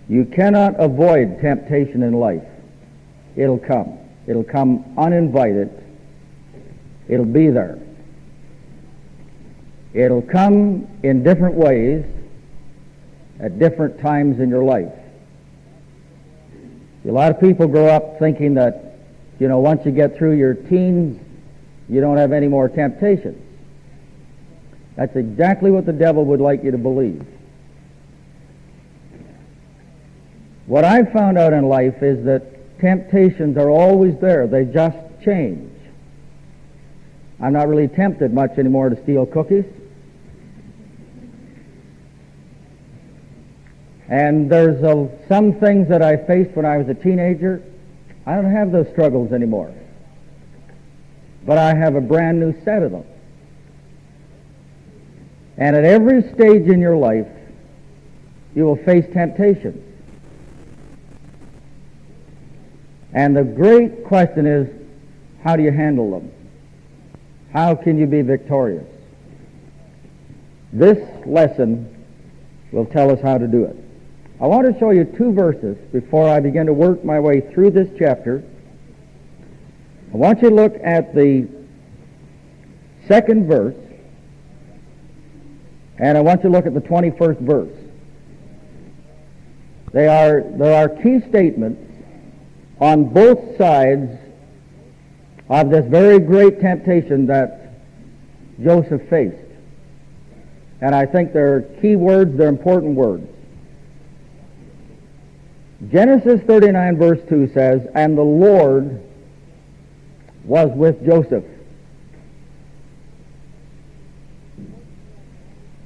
You cannot avoid temptation in life. It'll come. It'll come uninvited. It'll be there. It'll come in different ways at different times in your life. A lot of people grow up thinking that, once you get through your teens, you don't have any more temptations. That's exactly what the devil would like you to believe. What I've found out in life is that temptations are always there. They just change. I'm not really tempted much anymore to steal cookies. And there's some things that I faced when I was a teenager. I don't have those struggles anymore. But I have a brand new set of them. And at every stage in your life, you will face temptations. And the great question is, how do you handle them? How can you be victorious? This lesson will tell us how to do it. I want to show you two verses before I begin to work my way through this chapter. I want you to look at the second verse, and I want you to look at the 21st verse. There are key statements on both sides of this very great temptation that Joseph faced. And I think they're key words, they're important words. Genesis 39 verse 2 says, "And the Lord was with Joseph."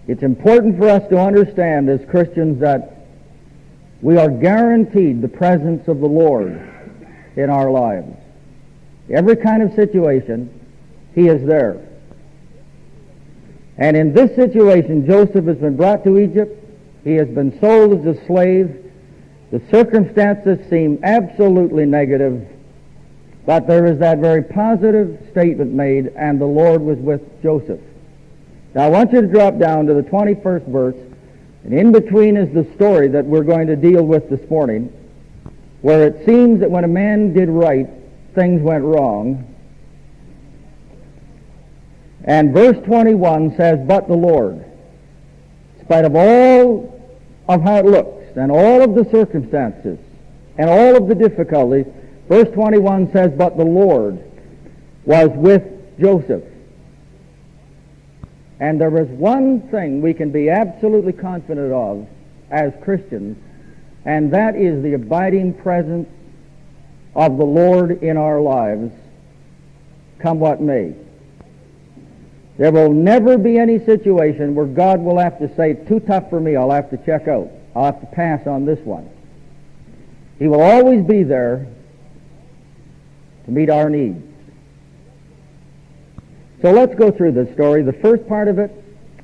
It's important for us to understand as Christians that we are guaranteed the presence of the Lord in our lives. Every kind of situation, He is there. And in this situation, Joseph has been brought to Egypt. He has been sold as a slave. The circumstances seem absolutely negative, but there is that very positive statement made, "And the Lord was with Joseph." Now I want you to drop down to the 21st verse, and in between is the story that we're going to deal with this morning, where it seems that when a man did right, things went wrong. And verse 21 says, "But the Lord," in spite of all of how it looks, and all of the circumstances, and all of the difficulties, verse 21 says, "But the Lord was with Joseph." And there is one thing we can be absolutely confident of as Christians, and that is the abiding presence of the Lord in our lives, come what may. There will never be any situation where God will have to say, "Too tough for me, I'll have to check out. I'll have to pass on this one." He will always be there to meet our needs. So let's go through this story. The first part of it,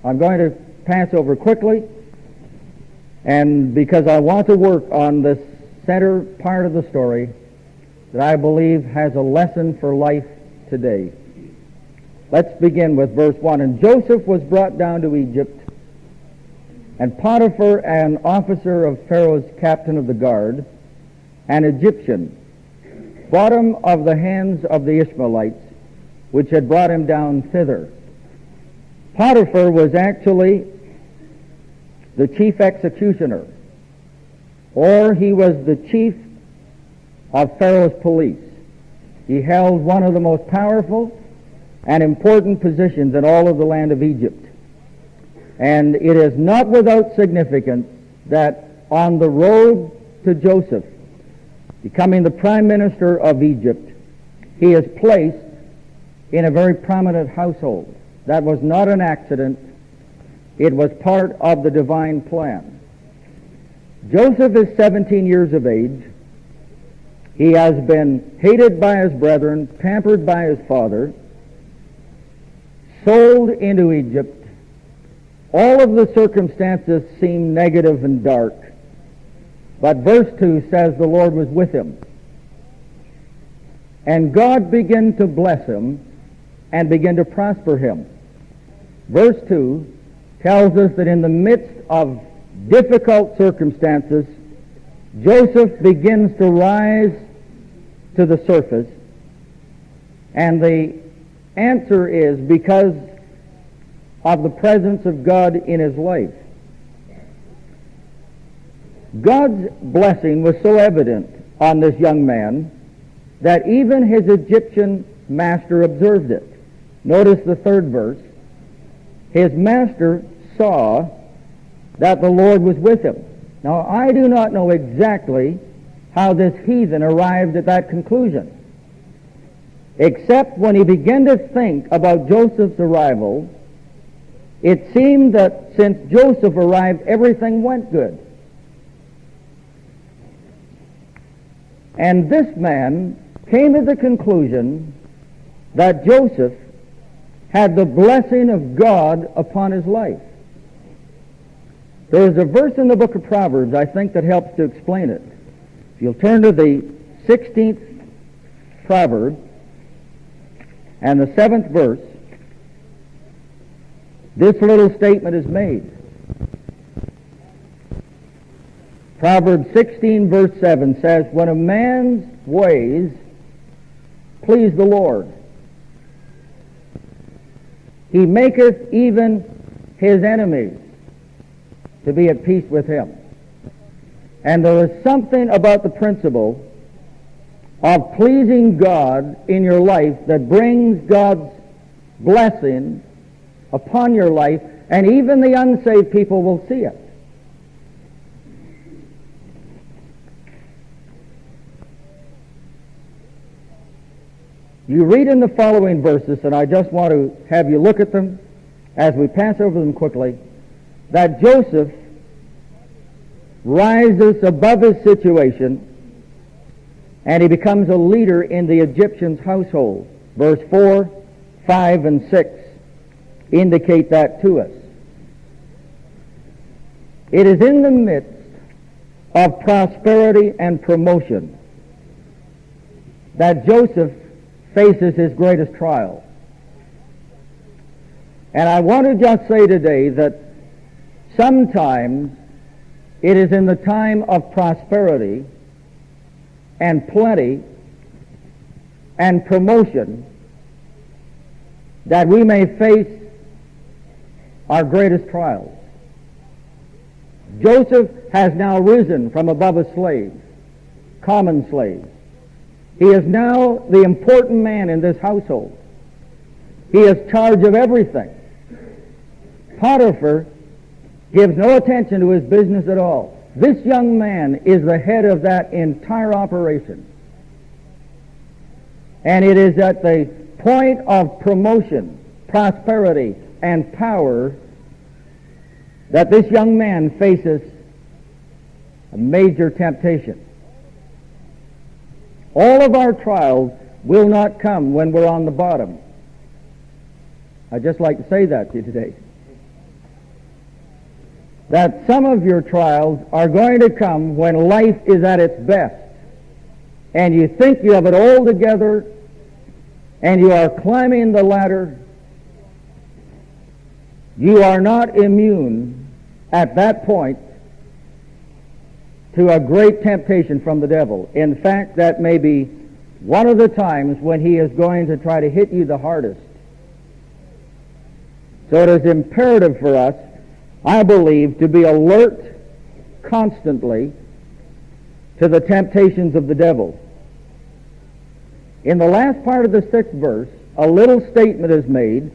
I'm going to pass over quickly, and because I want to work on this center part of the story that I believe has a lesson for life today. Let's begin with verse 1. "And Joseph was brought down to Egypt, and Potiphar, an officer of Pharaoh's captain of the guard, an Egyptian, bought him of the hands of the Ishmaelites, which had brought him down thither." Potiphar was actually the chief executioner, or he was the chief of Pharaoh's police. He held one of the most powerful and important positions in all of the land of Egypt. And it is not without significance that on the road to Joseph becoming the prime minister of Egypt, he is placed in a very prominent household. That was not an accident. It was part of the divine plan. Joseph is 17 years of age. He has been hated by his brethren, pampered by his father, sold into Egypt. All of the circumstances seem negative and dark. But verse 2 says the Lord was with him. And God began to bless him and begin to prosper him. Verse 2 tells us that in the midst of difficult circumstances, Joseph begins to rise to the surface, and the answer is because of the presence of God in his life. God's blessing was so evident on this young man that even his Egyptian master observed it. Notice the third verse. His master saw that the Lord was with him. Now, I do not know exactly how this heathen arrived at that conclusion, except when he began to think about Joseph's arrival, it seemed that since Joseph arrived, everything went good. And this man came to the conclusion that Joseph had the blessing of God upon his life. There is a verse in the book of Proverbs, I think, that helps to explain it. If you'll turn to the 16th Proverb and the 7th verse, this little statement is made. Proverbs 16 verse 7 says, "When a man's ways please the Lord, he maketh even his enemies to be at peace with him." And there is something about the principle of pleasing God in your life that brings God's blessing upon your life, and even the unsaved people will see it. You read in the following verses, and I just want to have you look at them as we pass over them quickly, that Joseph rises above his situation and he becomes a leader in the Egyptian's household. Verse 4, 5, and 6 indicate that to us. It is in the midst of prosperity and promotion that Joseph faces his greatest trial. And I want to just say today that sometimes it is in the time of prosperity and plenty and promotion that we may face our greatest trials. Joseph has now risen from above a slave, common slave. He is now the important man in this household. He is charge of everything. Potiphar gives no attention to his business at all. This young man is the head of that entire operation. And it is at the point of promotion, prosperity, and power that this young man faces a major temptation. All of our trials will not come when we're on the bottom. I'd just like to say that to you today. That some of your trials are going to come when life is at its best, and you think you have it all together, and you are climbing the ladder. You are not immune at that point to a great temptation from the devil. In fact, that may be one of the times when he is going to try to hit you the hardest. So it is imperative for us, I believe, to be alert constantly to the temptations of the devil. In the last part of the 6th verse, a little statement is made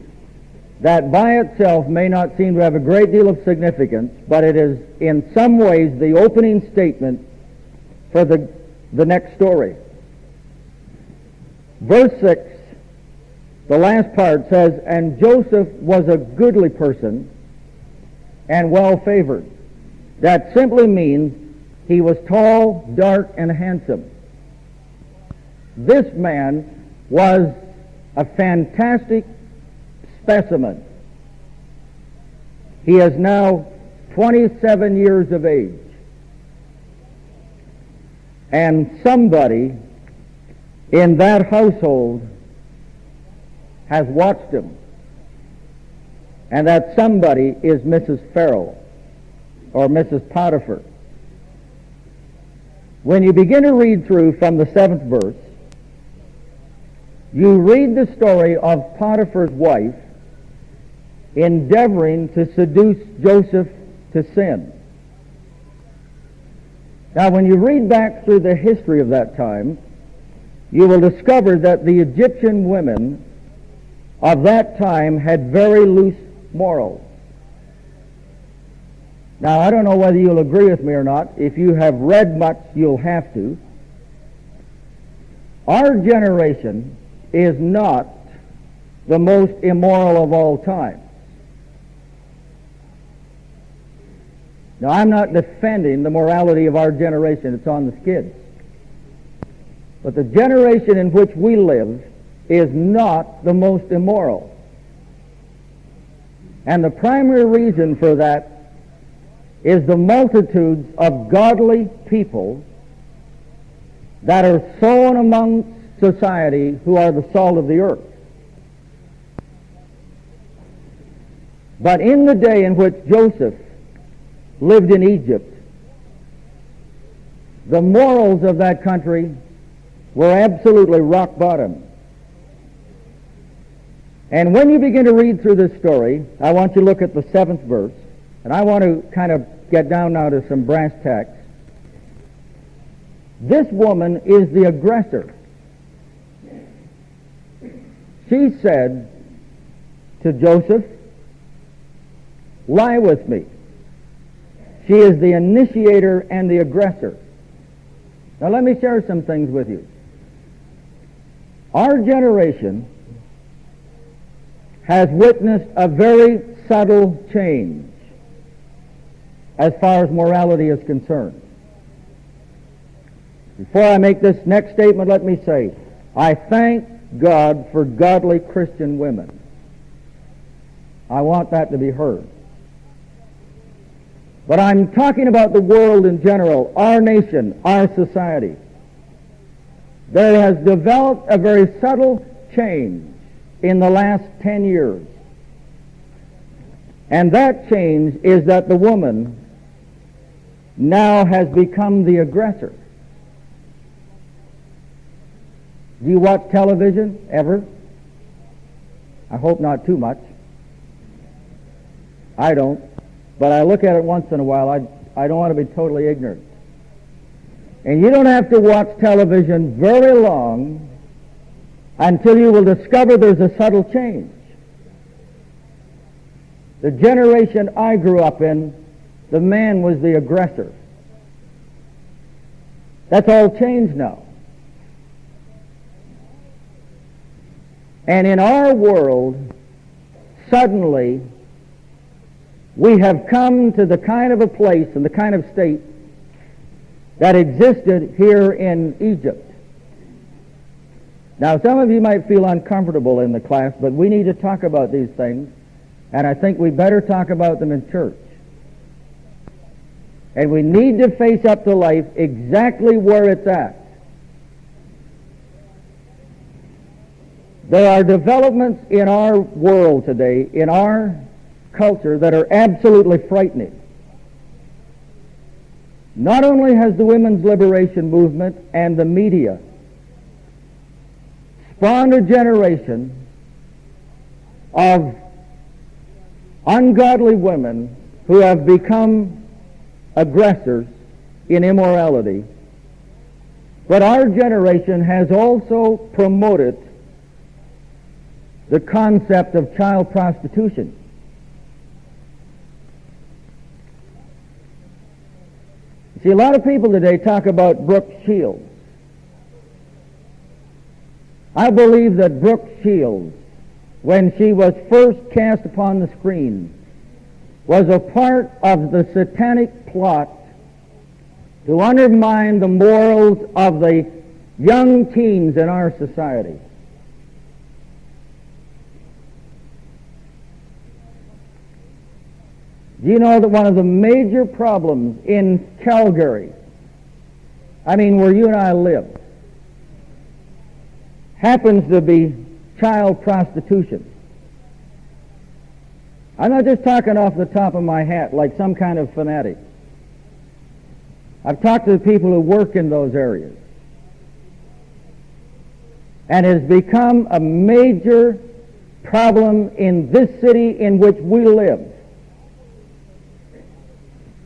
that by itself may not seem to have a great deal of significance, but it is in some ways the opening statement for the next story. Verse 6, the last part says, "And Joseph was a goodly person and well-favored." That simply means he was tall, dark, and handsome. This man was a fantastic specimen. He is now 27 years of age. And somebody in that household has watched him. And that somebody is Mrs. Farrell or Mrs. Potiphar. when you begin to read through from the 7th verse, you read the story of Potiphar's wife endeavoring to seduce Joseph to sin. Now, when you read back through the history of that time, you will discover that the Egyptian women of that time had very loose morals. Now, I don't know whether you'll agree with me or not. If you have read much, you'll have to. Our generation is not the most immoral of all time. Now, I'm not defending the morality of our generation. It's on the skids. But the generation in which we live is not the most immoral. And the primary reason for that is the multitudes of godly people that are sown among society who are the salt of the earth. But in the day in which Joseph lived in Egypt, the morals of that country were absolutely rock bottom. And when you begin to read through this story, I want you to look at the 7th verse, and I want to kind of get down now to some brass tacks. This woman is the aggressor. She said to Joseph, "Lie with me." She is the initiator and the aggressor. Now let me share some things with you. Our generation has witnessed a very subtle change as far as morality is concerned. Before I make this next statement, let me say, I thank God for godly Christian women. I want that to be heard. But I'm talking about the world in general, our nation, our society. There has developed a very subtle change in the last 10 years. And that change is that the woman now has become the aggressor. Do you watch television ever? I hope not too much. I don't. But I look at it once in a while. I don't want to be totally ignorant. And you don't have to watch television very long until you will discover there's a subtle change. The generation I grew up in, the man was the aggressor. That's all changed now. And in our world, suddenly, we have come to the kind of a place and the kind of state that existed here in Egypt. Now, some of you might feel uncomfortable in the class, but we need to talk about these things, and I think we better talk about them in church. And we need to face up to life exactly where it's at. There are developments in our world today, in our culture, that are absolutely frightening. Not only has the women's liberation movement and the media spawned a generation of ungodly women who have become aggressors in immorality, but our generation has also promoted the concept of child prostitution. See, a lot of people today talk about Brooke Shields. I believe that Brooke Shields, when she was first cast upon the screen, was a part of the satanic plot to undermine the morals of the young teens in our society. Do you know that one of the major problems in Calgary, where you and I live, happens to be child prostitution? I'm not just talking off the top of my hat like some kind of fanatic. I've talked to the people who work in those areas. And it has become a major problem in this city in which we live.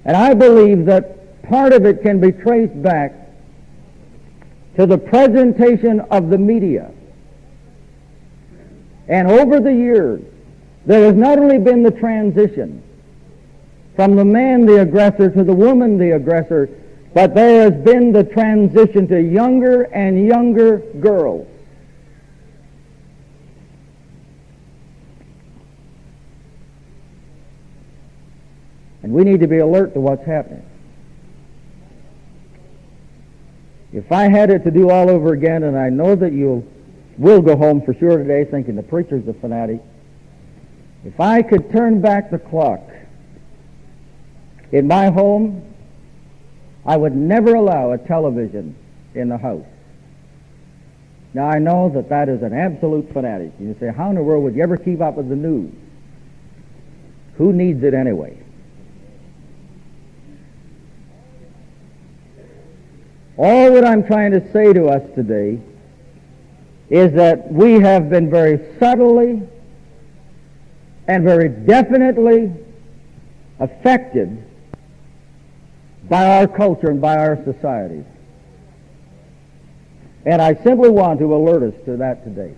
And I believe that part of it can be traced back to the presentation of the media. And over the years, there has not only been the transition from the man, the aggressor, to the woman, the aggressor, but there has been the transition to younger and younger girls. And we need to be alert to what's happening. If I had it to do all over again, and I know that you will go home for sure today thinking the preacher's a fanatic, if I could turn back the clock in my home, I would never allow a television in the house. Now, I know that that is an absolute fanatic. You say, how in the world would you ever keep up with the news? Who needs it anyway? All that I'm trying to say to us today is that we have been very subtly and very definitely affected by our culture and by our societies. And I simply want to alert us to that today.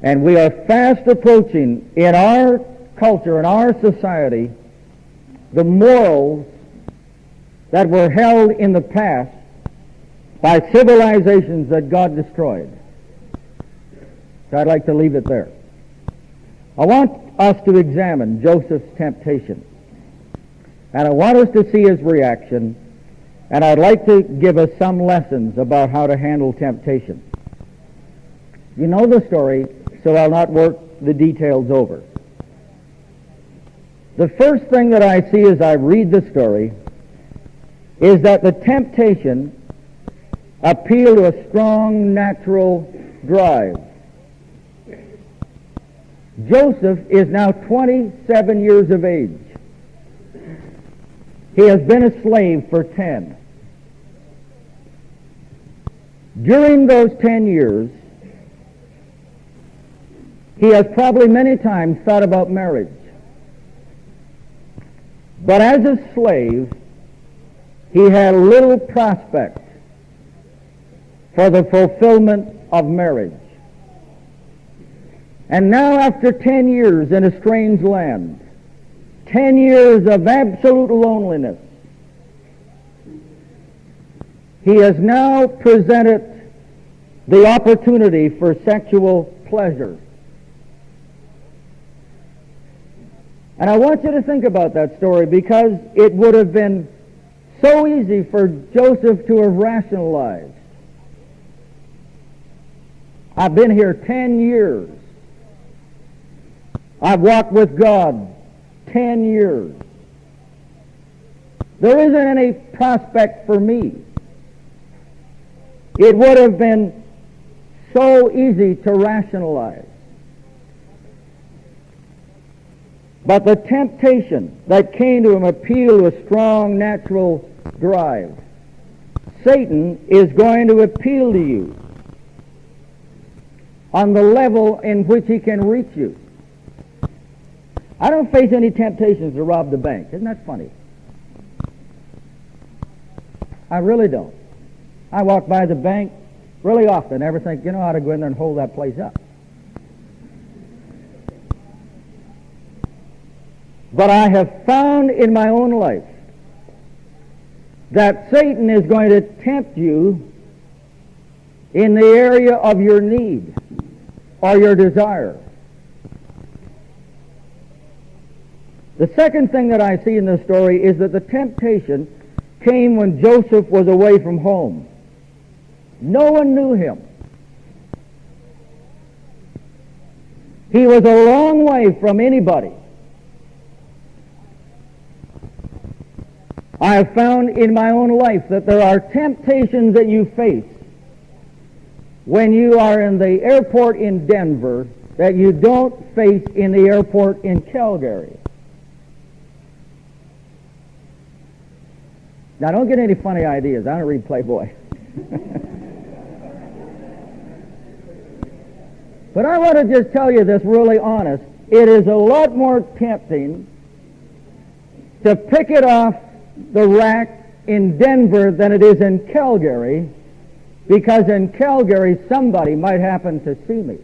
And we are fast approaching in our culture, in our society, the morals that were held in the past by civilizations that God destroyed. So I'd like to leave it there. I want us to examine Joseph's temptation. And I want us to see his reaction. And I'd like to give us some lessons about how to handle temptation. You know the story, so I'll not work the details over. The first thing that I see as I read the story is that the temptation appealed to a strong natural drive. Joseph is now 27 years of age. He has been a slave for 10. During those 10 years, he has probably many times thought about marriage. But as a slave, he had little prospect for the fulfillment of marriage. And now, after 10 years in a strange land, 10 years of absolute loneliness, he has now presented the opportunity for sexual pleasure. And I want you to think about that story, because it would have been so easy for Joseph to have rationalized. I've been here 10 years. I've walked with God 10 years. There isn't any prospect for me. It would have been so easy to rationalize. But the temptation that came to him appealed to a strong natural drive. Satan is going to appeal to you on the level in which he can reach you. I don't face any temptations to rob the bank. Isn't that funny? I really don't. I walk by the bank really often. Never think, I ought to go in there and hold that place up. But I have found in my own life that Satan is going to tempt you in the area of your need or your desire. The second thing that I see in this story is that the temptation came when Joseph was away from home. No one knew him. He was a long way from anybody. I have found in my own life that there are temptations that you face when you are in the airport in Denver that you don't face in the airport in Calgary. Now, don't get any funny ideas. I don't read Playboy. But I want to just tell you this really honest. It is a lot more tempting to pick it off the rack in Denver than it is in Calgary, because in Calgary somebody might happen to see me.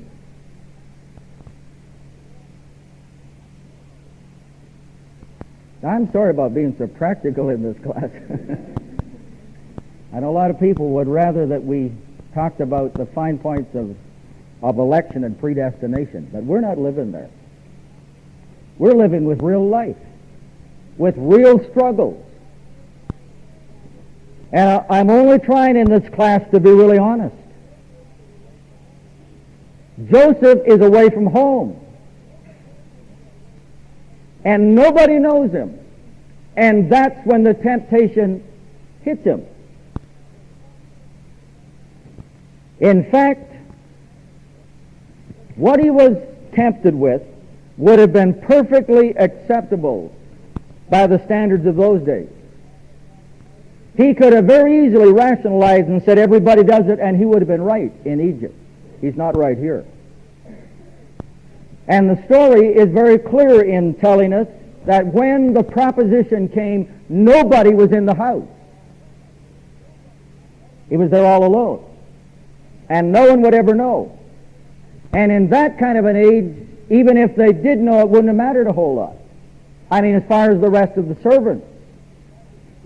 I'm sorry about being so practical in this class. I know a lot of people would rather that we talked about the fine points of election and predestination, but we're not living there. We're living with real life, with real struggles. And I'm only trying in this class to be really honest. Joseph is away from home, and nobody knows him. And that's when the temptation hits him. In fact, what he was tempted with would have been perfectly acceptable by the standards of those days. He could have very easily rationalized and said everybody does it, and he would have been right in Egypt. He's not right here. And the story is very clear in telling us that when the proposition came, nobody was in the house. He was there all alone. And no one would ever know. And in that kind of an age, even if they did know, it wouldn't have mattered a whole lot. I mean, as far as the rest of the servants.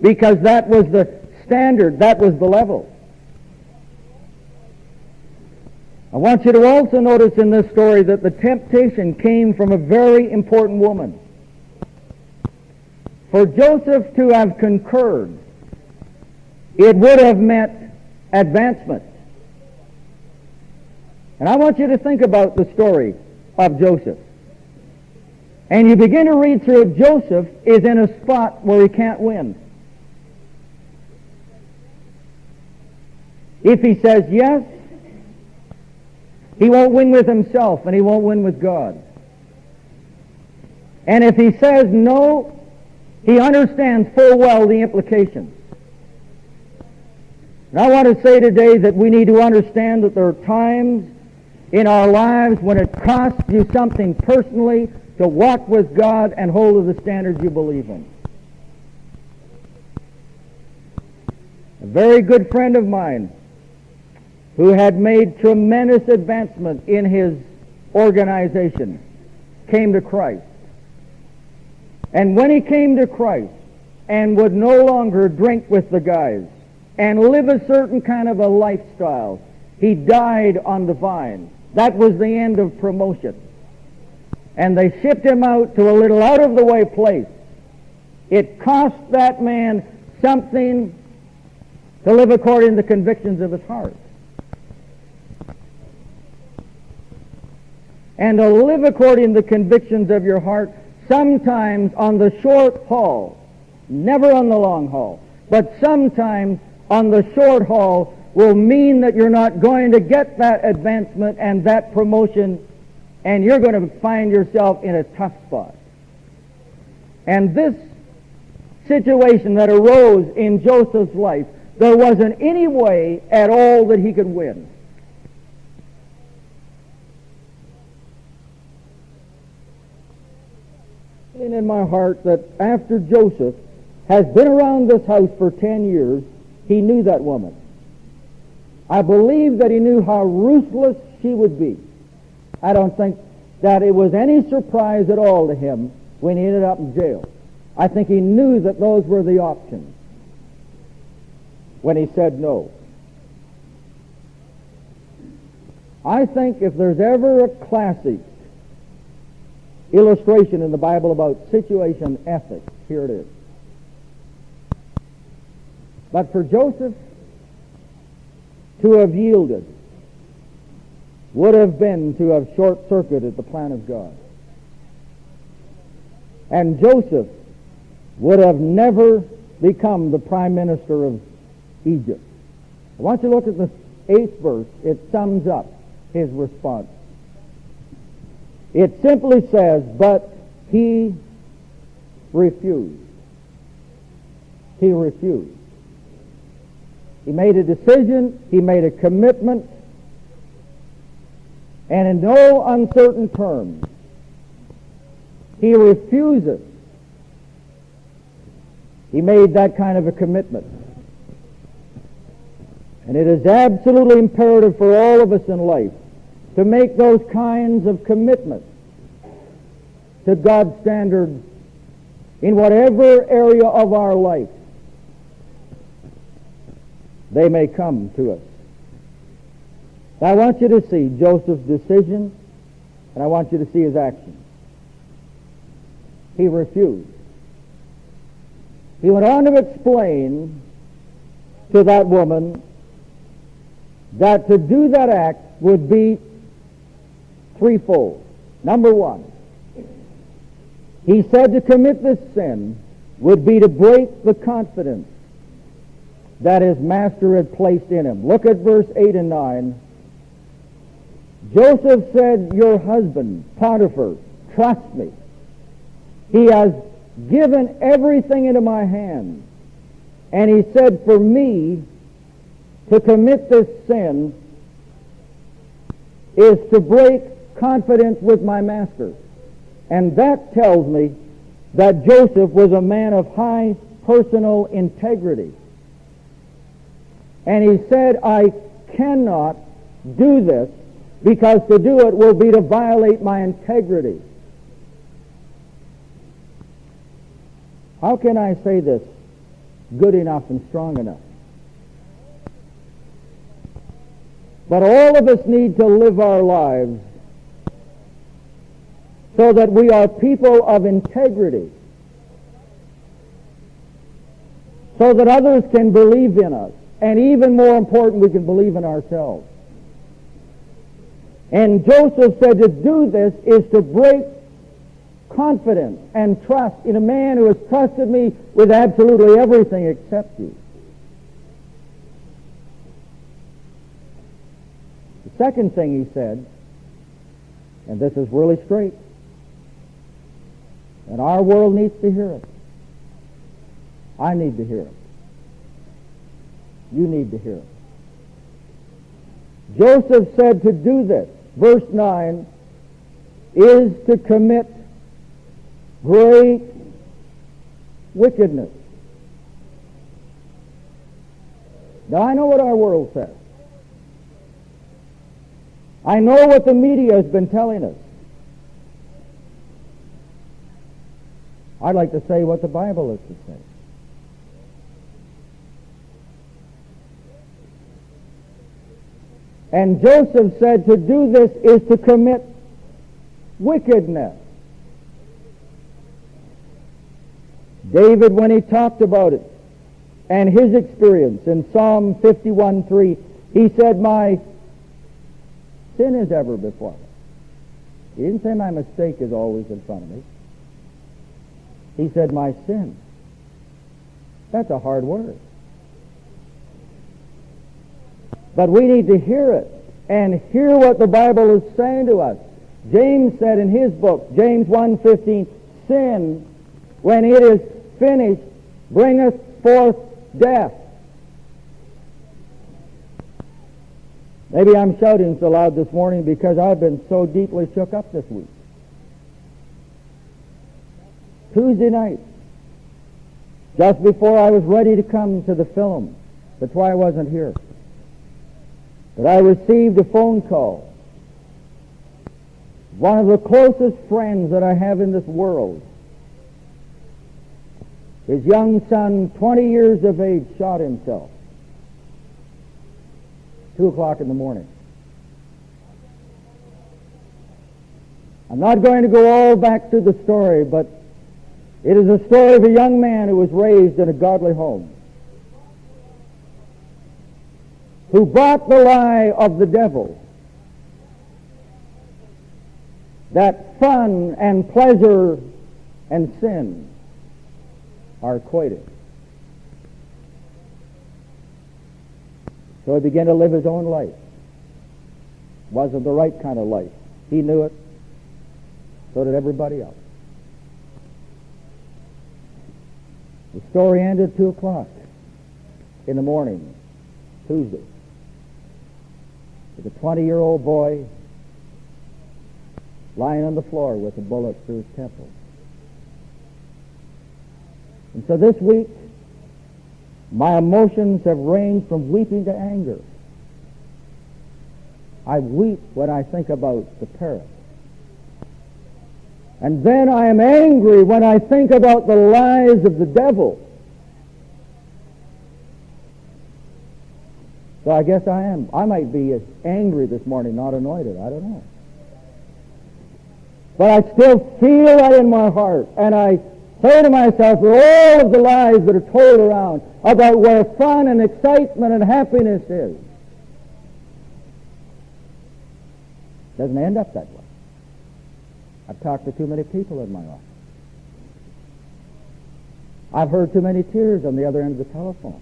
Because that was the standard, that was the level. I want you to also notice in this story that the temptation came from a very important woman. For Joseph to have concurred, it would have meant advancement. And I want you to think about the story of Joseph. And you begin to read through it. Joseph is in a spot where he can't win. If he says yes, he won't win with himself and he won't win with God. And if he says no, he understands full well the implications. And I want to say today that we need to understand that there are times in our lives when it costs you something personally to walk with God and hold to the standards you believe in. A very good friend of mine who had made tremendous advancement in his organization came to Christ. And when he came to Christ and would no longer drink with the guys and live a certain kind of a lifestyle, he died on the vine. That was the end of promotion. And they shipped him out to a little out-of-the-way place. It cost that man something to live according to the convictions of his heart. And to live according to the convictions of your heart, sometimes on the short haul, never on the long haul, but sometimes on the short haul will mean that you're not going to get that advancement and that promotion, and you're going to find yourself in a tough spot. And this situation that arose in Joseph's life, there wasn't any way at all that he could win. In my heart that after Joseph has been around this house for 10 years, he knew that woman. I believe that he knew how ruthless she would be. I don't think that it was any surprise at all to him when he ended up in jail. I think he knew that those were the options when he said no. I think if there's ever a classic illustration in the Bible about situation ethics, here it is. But for Joseph to have yielded would have been to have short-circuited the plan of God. And Joseph would have never become the prime minister of Egypt. I want you to look at the 8th verse. It sums up his response. It simply says, but he refused. He refused. He made a decision, he made a commitment, and in no uncertain terms, he refuses. He made that kind of a commitment. And it is absolutely imperative for all of us in life to make those kinds of commitments to God's standards in whatever area of our life they may come to us. I want you to see Joseph's decision, and I want you to see his action. He refused. He went on to explain to that woman that to do that act would be threefold. Number one, he said to commit this sin would be to break the confidence that his master had placed in him. Look at verse 8 and 9. Joseph said, your husband, Potiphar, trust me. He has given everything into my hand. And he said, for me to commit this sin is to break confidence with my master. And that tells me that Joseph was a man of high personal integrity. And he said, I cannot do this because to do it will be to violate my integrity. How can I say this good enough and strong enough? But all of us need to live our lives so that we are people of integrity, so that others can believe in us, and even more important, we can believe in ourselves. And Joseph said to do this is to break confidence and trust in a man who has trusted me with absolutely everything except you. The second thing he said, and this is really straight, and our world needs to hear it. I need to hear it. You need to hear it. Joseph said to do this, verse 9, is to commit great wickedness. Now I know what our world says. I know what the media has been telling us. I'd like to say what the Bible is to say. And Joseph said to do this is to commit wickedness. David, when he talked about it and his experience in Psalm 51:3, he said, my sin is ever before me. He didn't say my mistake is always in front of me. He said, my sin. That's a hard word. But we need to hear it and hear what the Bible is saying to us. James said in his book, James 1:15, sin, when it is finished, bringeth forth death. Maybe I'm shouting so loud this morning because I've been so deeply shook up this week. Tuesday night, just before I was ready to come to the film, that's why I wasn't here, but I received a phone call. One of the closest friends that I have in this world, his young son, 20 years of age, shot himself. 2 o'clock in the morning. I'm not going to go all back through the story, but it is a story of a young man who was raised in a godly home, who bought the lie of the devil that fun and pleasure and sin are equated. So he began to live his own life. Wasn't the right kind of life. He knew it. So did everybody else. The story ended at 2 o'clock in the morning, Tuesday, with a 20-year-old boy lying on the floor with a bullet through his temple. And so this week, my emotions have ranged from weeping to anger. I weep when I think about the parents. And then I am angry when I think about the lies of the devil. So I guess I am. I might be angry this morning, not anointed. I don't know. But I still feel that in my heart. And I say to myself, for all of the lies that are told around about where fun and excitement and happiness is, doesn't end up that way. I've talked to too many people in my life. I've heard too many tears on the other end of the telephone.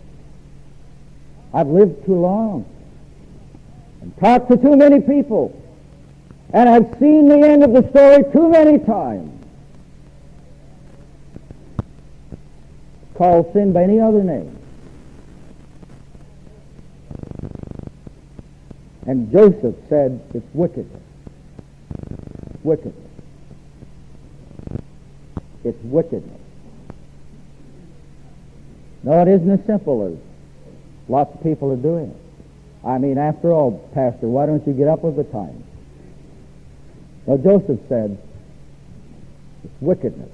I've lived too long and talked to too many people, and I've seen the end of the story too many times. Call sin by any other name. And Joseph said, it's wickedness. Wickedness. It's wickedness. No, it isn't as simple as lots of people are doing it. I mean, after all, Pastor, why don't you get up with the times? No, Joseph said, it's wickedness.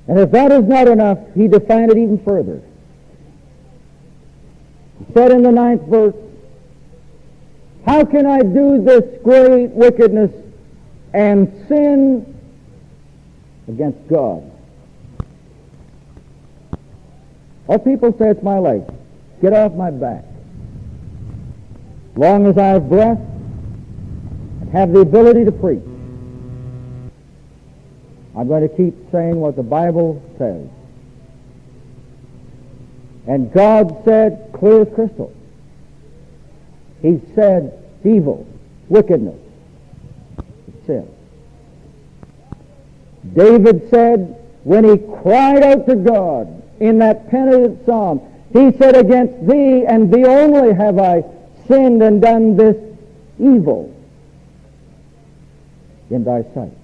And if that is not enough, he defined it even further. He said in the 9th verse, how can I do this great wickedness and sin against God? All people say, it's my life. Get off my back. Long as I have breath and have the ability to preach, I'm going to keep saying what the Bible says. And God said, clear as crystal, He said, evil, wickedness, sin. David said, when he cried out to God in that penitent psalm, he said, against thee and thee only have I sinned and done this evil in thy sight.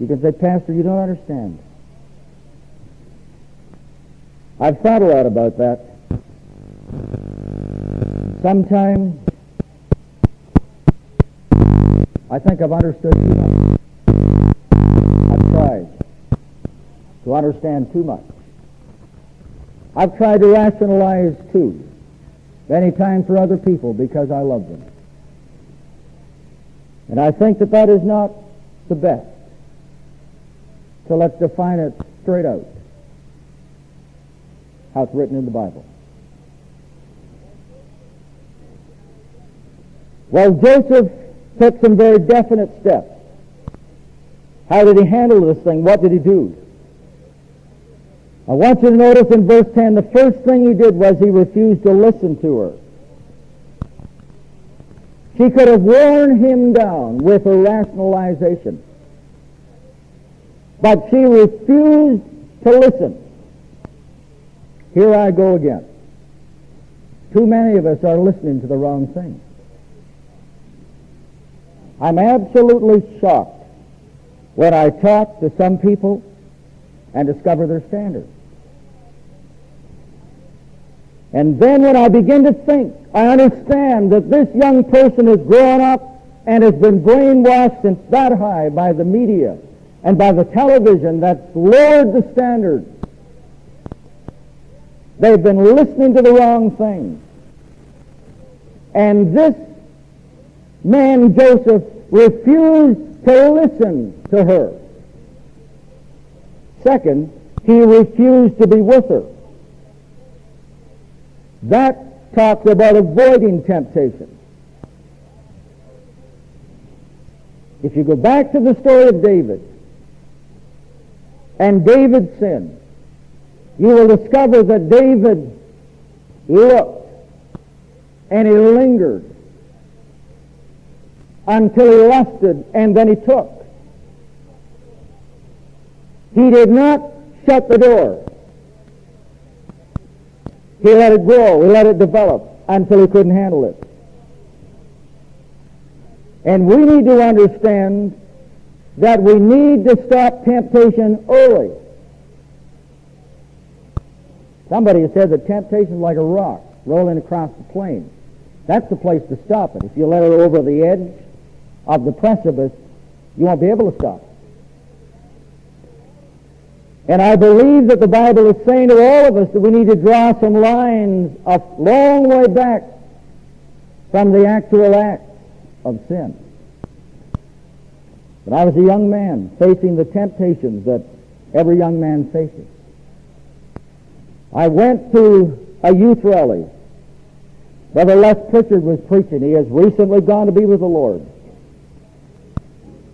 You can say, Pastor, you don't understand. I've thought a lot about that. Sometimes I think I've understood too much. I've tried to understand too much. I've tried to rationalize too many times for other people because I love them. And I think that that is not the best. So let's define it straight out, how it's written in the Bible. Well, Joseph took some very definite steps. How did he handle this thing? What did he do? I want you to notice in verse 10, the first thing he did was he refused to listen to her. She could have worn him down with her rationalization, but she refused to listen. Here I go again. Too many of us are listening to the wrong thing. I'm absolutely shocked when I talk to some people and discover their standards. And then when I begin to think, I understand that this young person has grown up and has been brainwashed since that high by the media and by the television that's lowered the standards. They've been listening to the wrong things. And this man, Joseph, refused to listen to her. Second, he refused to be with her. That talks about avoiding temptation. If you go back to the story of David and David's sin, you will discover that David looked and he lingered until he lusted and then he took. He did not shut the door. He let it grow. He let it develop until he couldn't handle it. And we need to understand that we need to stop temptation early. Somebody has said that temptation is like a rock rolling across the plain. That's the place to stop it. If you let it over the edge of the precipice, you won't be able to stop it. And I believe that the Bible is saying to all of us that we need to draw some lines a long way back from the actual act of sin. When I was a young man facing the temptations that every young man faces, I went to a youth rally. Brother Les Pritchard was preaching. He has recently gone to be with the Lord.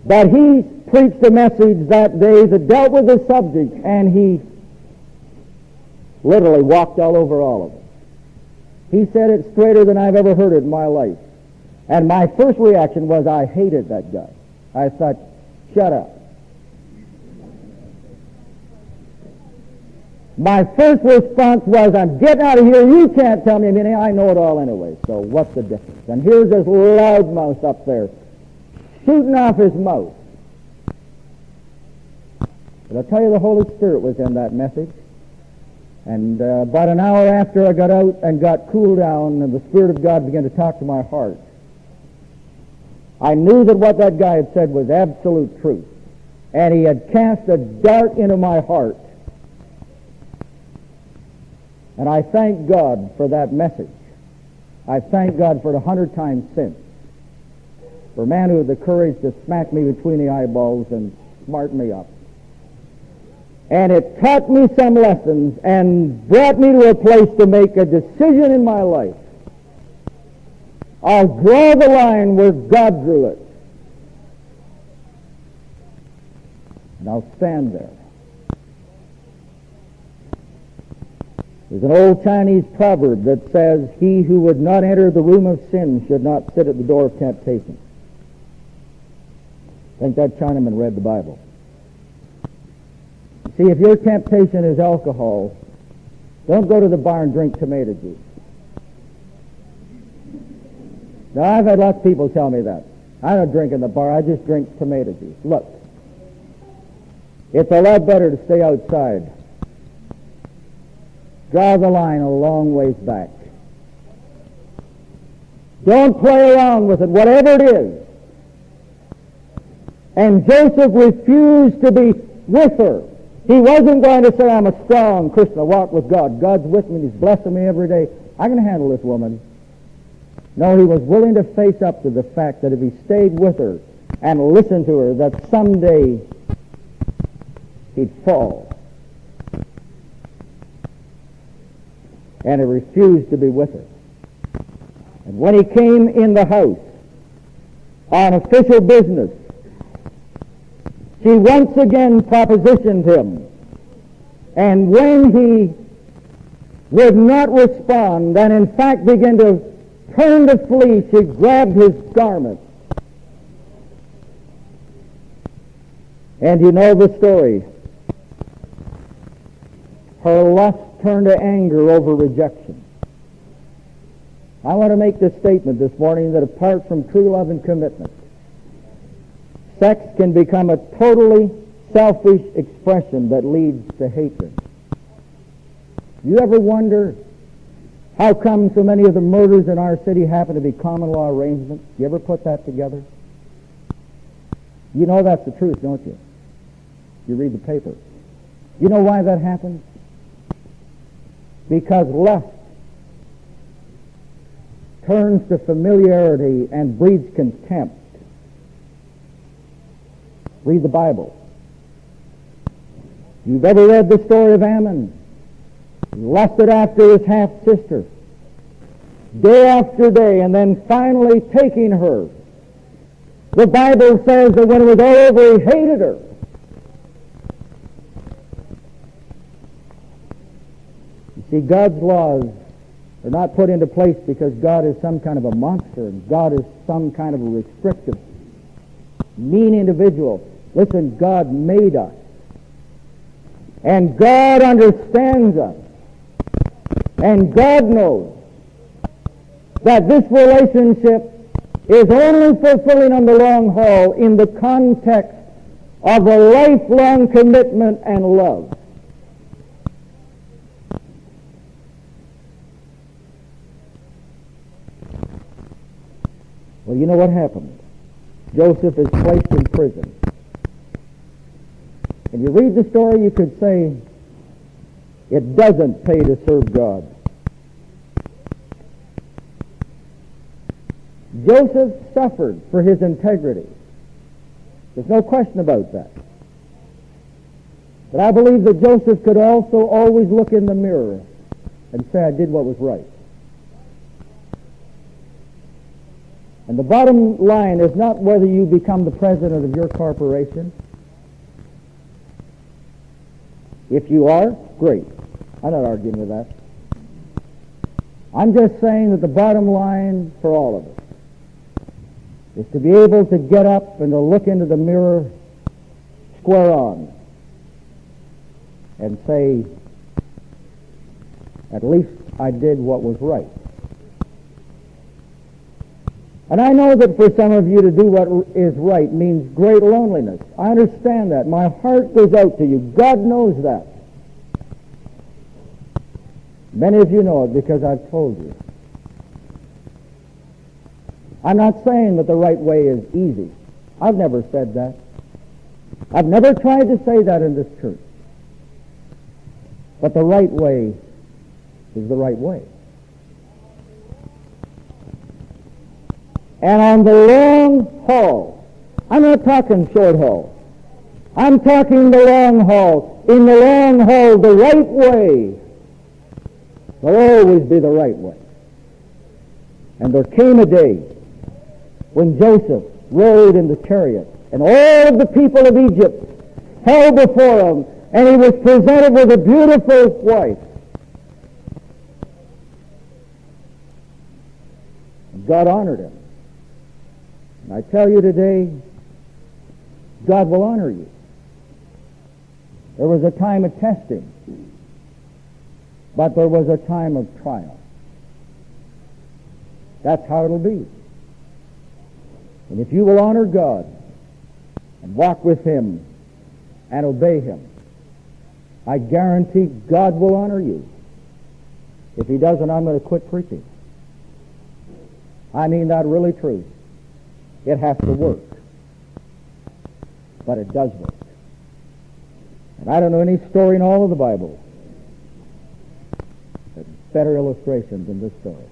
But he preached a message that day that dealt with the subject, and he literally walked all over all of us. He said it straighter than I've ever heard it in my life. And my first reaction was I hated that guy. I thought, shut up. My first response was, I'm getting out of here. You can't tell me anything. I know it all anyway, so what's the difference? And here's this loudmouth up there shooting off his mouth. But I'll tell you, the Holy Spirit was in that message. And about an hour after I got out and got cooled down and the Spirit of God began to talk to my heart, I knew that what that guy had said was absolute truth. And he had cast a dart into my heart. And I thank God for that message. I thank God for it 100 times since. For a man who had the courage to smack me between the eyeballs and smarten me up. And it taught me some lessons and brought me to a place to make a decision in my life. I'll draw the line where God drew it. And I'll stand there. There's an old Chinese proverb that says, he who would not enter the room of sin should not sit at the door of temptation. I think that Chinaman read the Bible. See, if your temptation is alcohol, don't go to the bar and drink tomato juice. Now, I've had lots of people tell me that. I don't drink in the bar, I just drink tomato juice. Look, it's a lot better to stay outside. Draw the line a long ways back. Don't play around with it, whatever it is. And Joseph refused to be with her. He wasn't going to say, I'm a strong Christian, I walk with God. God's with me, He's blessing me every day. I can handle this woman. No, he was willing to face up to the fact that if he stayed with her and listened to her, that someday he'd fall. And he refused to be with her. And when he came in the house on official business, she once again propositioned him. And when he would not respond, and in fact began to turn to flee, she grabbed his garment. And you know the story. Her lust turned to anger over rejection. I want to make this statement this morning that apart from true love and commitment, sex can become a totally selfish expression that leads to hatred. You ever wonder how come so many of the murders in our city happen to be common law arrangements? You ever put that together? You know that's the truth, don't you? You read the paper. You know why that happens? Because lust turns to familiarity and breeds contempt. Read the Bible. You've ever read the story of Ammon? He lusted after his half-sister, day after day, and then finally taking her. The Bible says that when it was all over, he hated her. You see, God's laws are not put into place because God is some kind of a monster and God is some kind of a restrictive, mean individual. Listen, God made us And God understands us. And God knows that this relationship is only fulfilling on the long haul in the context of a lifelong commitment and love. Well, you know what happened? Joseph is placed in prison. And you read the story, you could say, it doesn't pay to serve God. Joseph suffered for his integrity. There's no question about that. But I believe that Joseph could also always look in the mirror and say, I did what was right. And the bottom line is not whether you become the president of your corporation. If you are, great. I'm not arguing with that. I'm just saying that the bottom line for all of us is to be able to get up and to look into the mirror square on and say, at least I did what was right. And I know that for some of you to do what is right means great loneliness. I understand that. My heart goes out to you. God knows that. Many of you know it because I've told you. I'm not saying that the right way is easy. I've never said that. I've never tried to say that in this church. But the right way is the right way. And on the long haul, I'm not talking short haul. I'm talking the long haul. In the long haul, the right way will always be the right way. And there came a day when Joseph rode in the chariot, and all of the people of Egypt held before him, and he was presented with a beautiful wife. And God honored him. And I tell you today, God will honor you. There was a time of testing, but there was a time of trial. That's how it'll be. And if you will honor God and walk with Him and obey Him, I guarantee God will honor you. If He doesn't, I'm going to quit preaching. I mean that really true. It has to work. But it does work. And I don't know any story in all of the Bible that's better illustration than this story.